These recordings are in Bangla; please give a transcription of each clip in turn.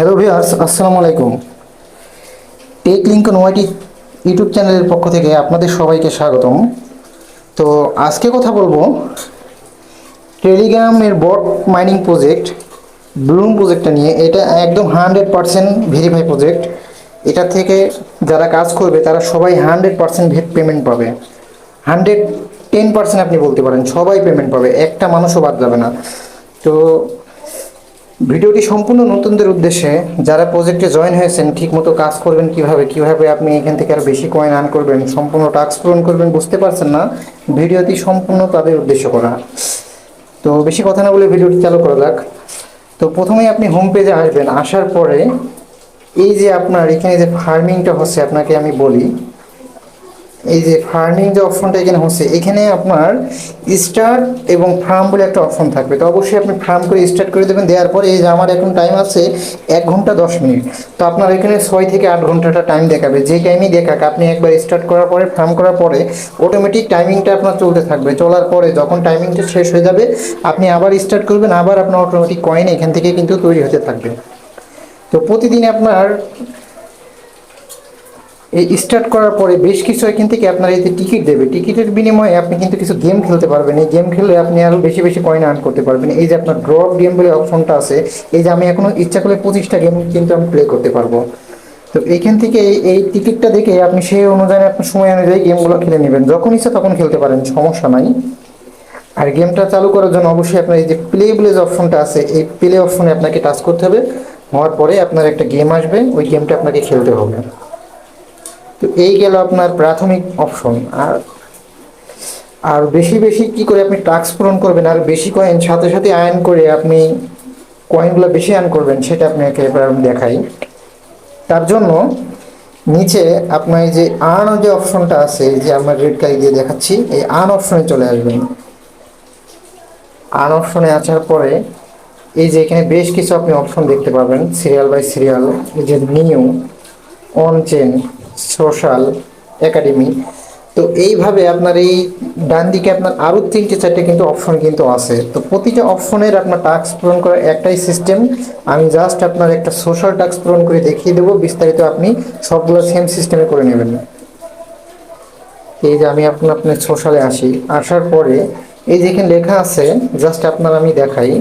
হ্যালো ভিউয়ার্স, আসসালামু আলাইকুম। টেক লিঙ্কন ওয়াইটি ইউটিউব চ্যানেলের পক্ষ থেকে আপনাদের সবাইকে স্বাগতম। তো আজকে কথা বলবো টেলিগ্রামের বট মাইনিং প্রজেক্ট ব্লুম প্রজেক্টটা নিয়ে। এটা একদম 100% ভেরিফাই প্রজেক্ট। এটা থেকে যারা কাজ করবে তারা সবাই 100% পেমেন্ট পাবে। 110% আপনি বলতে পারেন, সবাই পেমেন্ট পাবে, একটা মানুষও বাদ যাবে না। তো ভিডিওটি সম্পূর্ণ নতুনদের উদ্দেশ্যে, যারা প্রজেক্টে জয়েন হয়েছেন ঠিকমতো কাজ করবেন কিভাবে কিভাবে আপনি এখান থেকে আরও বেশি কয়েন আর্ন করবেন, সম্পূর্ণ টাস্ক পূরণ করবেন, বুঝতে পারছেন না, ভিডিওটি সম্পূর্ণ তাদের উদ্দেশ্য করা। তো বেশি কথা না বলে ভিডিওটি চালু করা যাক। তো প্রথমেই আপনি হোম পেজে আসবেন। আসার পরে এই যে আপনার এখানে যে ফার্মিংটা হচ্ছে, আপনাকে আমি বলি, এই যে ফার্মিং যে অপশনটা এখানে হচ্ছে, এখানে আপনার স্টার্ট এবং ফার্ম বলে একটা অপশন থাকবে। তো অবশ্যই আপনি ফার্ম করে স্টার্ট করে দেবেন। দেওয়ার পরে এই যে আমার এখন টাইম আছে 1 ঘন্টা 10 মিনিট। তো আপনার এখানে 6 থেকে 8 ঘন্টাটা টাইম দেখাবে। যে টাইমই দেখাক, আপনি একবার স্টার্ট করার পরে ফার্ম করার পরে অটোমেটিক টাইমিংটা আপনার চলতে থাকবে। চলার পরে যখন টাইমিংটা শেষ হয়ে যাবে আপনি আবার স্টার্ট করবেন, আবার আপনার অটোমেটিক কয়েন এখান থেকে কিন্তু তৈরি হতে থাকবে। তো প্রতিদিন আপনার এই স্টার্ট করার পরে বেশ কিছু এখান থেকে আপনার এই যে টিকিট দেবে, টিকিটের বিনিময়ে আপনি কিন্তু কিছু গেম খেলতে পারবেন। এই গেম খেলে আপনি আরও বেশি বেশি কয়েন আর্ন করতে পারবেন। এই যে আপনার ড্রপ গেম বলে অপশনটা আছে, এই যে আমি এখনও ইচ্ছা করলে 25টা গেম কিন্তু আমি প্লে করতে পারবো। তো এইখান থেকে এই টিকিটটা দেখে আপনি সেই অনুযায়ী আপনার সময় অনুযায়ী গেমগুলো খেলে নেবেন, যখন ইচ্ছা তখন খেলতে পারেন, সমস্যা নাই। আর গেমটা চালু করার জন্য অবশ্যই আপনার এই যে প্লে বলে যে অপশনটা আছে, এই প্লে অপশনে আপনাকে টাচ করতে হবে। হওয়ার পরে আপনার একটা গেম আসবে, ওই গেমটা আপনাকে খেলতে হবে। তো এই গেল আপনার প্রাথমিক অপশন। আর আর বেশি বেশি কি করে আপনি টাস্ক পূরণ করবেন আর বেশি কয়েন সাথে সাথে আর্ন করে আপনি কয়েনগুলো বেশি আর্ন করবেন, সেটা আপনাকে এবার আমি দেখাই। তার জন্য নিচে আপনার এই যে আর্ন যে অপশনটা আছে, এই যে আমরা রেড কালি দিয়ে দেখাচ্ছি, এই আর্ন অপশনে চলে আসবেন। আর্ন অপশনে আসার পরে এই যে এখানে বেশ কিছু আপনি অপশন দেখতে পাবেন, সিরিয়াল বাই সিরিয়াল, এই যে new, on chain, social, academy. তো এইভাবে আপনার এই ডান দিকে আপনার আরও 3-4টে কিন্তু অপশন কিন্তু আছে। তো প্রতিটা অপশনের আপনার টাস্ক পূরণ করার একটাই সিস্টেম। আমি জাস্ট আপনার একটা সোশ্যাল টাস্ক পূরণ করে দেখিয়ে দেবো, বিস্তারিত আপনি সবগুলো সেম সিস্টেমে করে নেবেন। এই যে আমি আপনার সোশ্যালে আসি। আসার পরে এই যেখানে লেখা আছে, জাস্ট আপনার আমি দেখাই,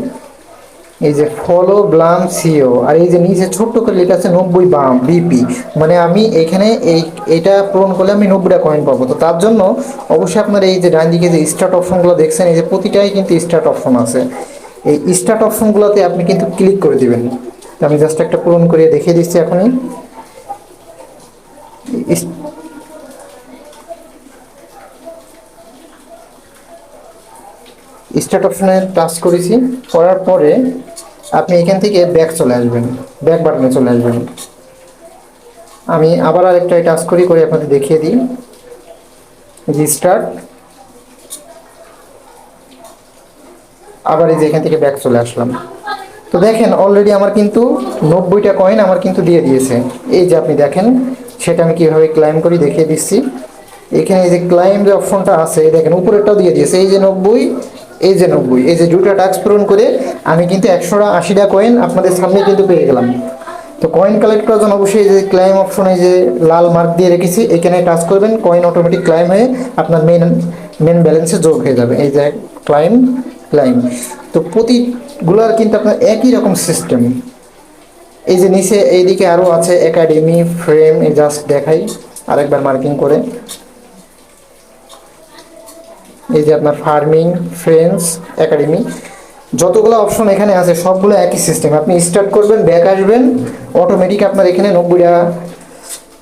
এই যে ফলো ব্লাম সিও, আর এই যে নিচে ছোট্ট করে লেখা আছে 90 বাম বিপি, মানে আমি এখানে এইটা পূরণ করলে আমি 90টা কয়েন পাবো। তো তার জন্য অবশ্যই আপনার এই যে ডান দিকে যে স্টার্ট অপশনগুলো দেখছেন, এই যে প্রতিটাই কিন্তু স্টার্ট অপশন আছে, এই স্টার্ট অপশনগুলোতে আপনি কিন্তু ক্লিক করে দিবেন। তো আমি জাস্ট একটা পূরণ করে দেখিয়ে দিচ্ছি এখনই। স্টার্ট অপশনে টাচ করেছি, করার পরে আপনি এখান থেকে ব্যাক চলে আসবেন, ব্যাক বাটনে চলে আসবেন। আমি আবার আরেকটা টাচ করে আপনাদের দেখিয়ে দিই, যে স্টার্ট, আবার এই যে এখান থেকে ব্যাক চলে আসলাম। তো দেখেন অলরেডি আমার কিন্তু 90টা কয়েন আমার কিন্তু দিয়ে দিয়েছে। এই যে আপনি দেখেন, সেটা আমি কীভাবে ক্লাইম করি দেখিয়ে দিচ্ছি। এখানে এই যে ক্লাইম যে অপশনটা আছে, দেখেন উপরেরটাও দিয়ে দিয়েছে, এই যে 90, এই যে 90, এই যে দুটো টাস্ক পূরণ করে আমি কিন্তু 180টা কয়েন আপনাদের সামনে কিন্তু পেয়ে গেলাম। তো কয়েন কালেক্ট করার জন্য অবশ্যই যে ক্লাইম অপশনে যে লাল মার্ক দিয়ে রেখেছি, এখানে টাচ করবেন, কয়েন অটোমেটিক ক্লাইম হয়ে আপনার মেন ব্যালেন্সে যোগ হয়ে যাবে। এই যে ক্লাইম ক্লাইম। তো প্রতিগুলার কিন্তু আপনার একই রকম সিস্টেম। এই যে নিচে এইদিকে আরও আছে একাডেমি, ফ্রেম, এই জাস্ট দেখাই আরেকবার মার্কিং করে। এই যে আপনার ফার্মিং, ফ্রেন্ডস, একাডেমি, যতগুলো অপশন এখানে আছে সবগুলো একই সিস্টেম। আপনি স্টার্ট করবেন, ব্যাক আসবেন, অটোমেটিক আপনার এখানে 90টা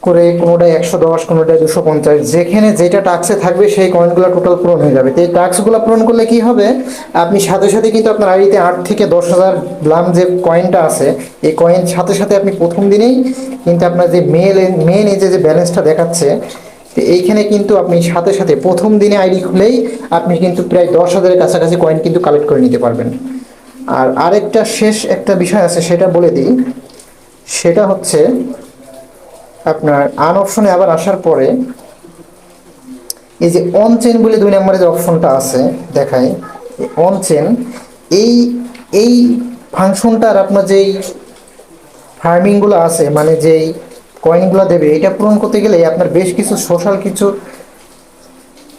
করে, কোনোটায় 110, কোনোটায় 250, যেখানে যেটা টাস্কে থাকবে সেই কয়েনগুলো টোটাল পূরণ হয়ে যাবে। তো এই টাস্কগুলো পূরণ করলে কি হবে, আপনি সাথে সাথে কিন্তু আপনার আইডিতে 8 থেকে 10,000 ব্লাম যে কয়েনটা আছে, এই কয়েন সাথে সাথে আপনি প্রথম দিনেই কিন্তু আপনার যে মেন এই যে ব্যালেন্সটা দেখাচ্ছে, তো এইখানে কিন্তু আপনি সাথে সাথে প্রথম দিনে আইডি খুলেই আপনি কিন্তু প্রায় 10,000-এর কাছাকাছি কয়েন কিন্তু কালেক্ট করে নিতে পারবেন। আর আরেকটা শেষ একটা বিষয় আছে, সেটা বলে দিই। সেটা হচ্ছে আপনার আন অপশনে আবার আসার পরে এই যে অন চেন বলে 2 নম্বরে যে অপশনটা আছে দেখায়, অন চেন, এই এই ফাংশনটার আপনার যেই ফার্মিংগুলো আছে, মানে যেই কয়েনগুলো দেবে, এটা পূরণ করতে গেলে আপনার বেশ কিছু সোশ্যাল কিছু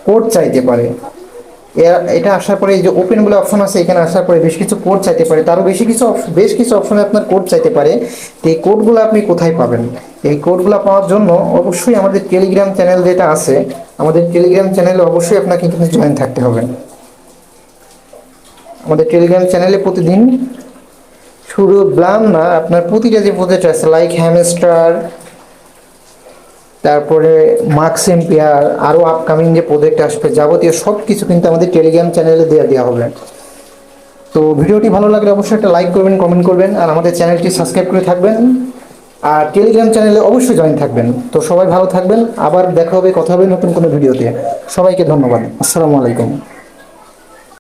কোড চাইতে পারে। এটা আসার পরে এই যে ওপেন বলে অপশন আছে, এখানে আসার পরে বেশ কিছু কোড চাইতে পারে, তারও বেশ কিছু অপশনে আপনার কোড চাইতে পারে। তো এই কোডগুলো আপনি কোথায় পাবেন? এই কোডগুলো পাওয়ার জন্য অবশ্যই আমাদের টেলিগ্রাম চ্যানেল যেটা আছে, আমাদের টেলিগ্রাম চ্যানেলে অবশ্যই আপনাকে কিন্তু জয়েন থাকতে হবে। আমাদের টেলিগ্রাম চ্যানেলে প্রতিদিন শুধু ব্লাম না, আপনার প্রতিটা যে প্রজেক্ট আছে লাইক হ্যামস্টার, তারপরে মার্কস এম্পিয়ার, আরও আপকামিং যে প্রজেক্ট আসবে যাবতীয় সব কিছু কিন্তু আমাদের টেলিগ্রাম চ্যানেলে দেওয়া হবে। তো ভিডিওটি ভালো লাগলে অবশ্যই একটা লাইক করবেন, কমেন্ট করবেন, আর আমাদের চ্যানেলটি সাবস্ক্রাইব করে থাকবেন, আর টেলিগ্রাম চ্যানেলে অবশ্যই জয়েন থাকবেন। তো সবাই ভালো থাকবেন, আবার দেখা হবে, কথা হবে নতুন কোনো ভিডিওতে। সবাইকে ধন্যবাদ। আসসালামু আলাইকুম।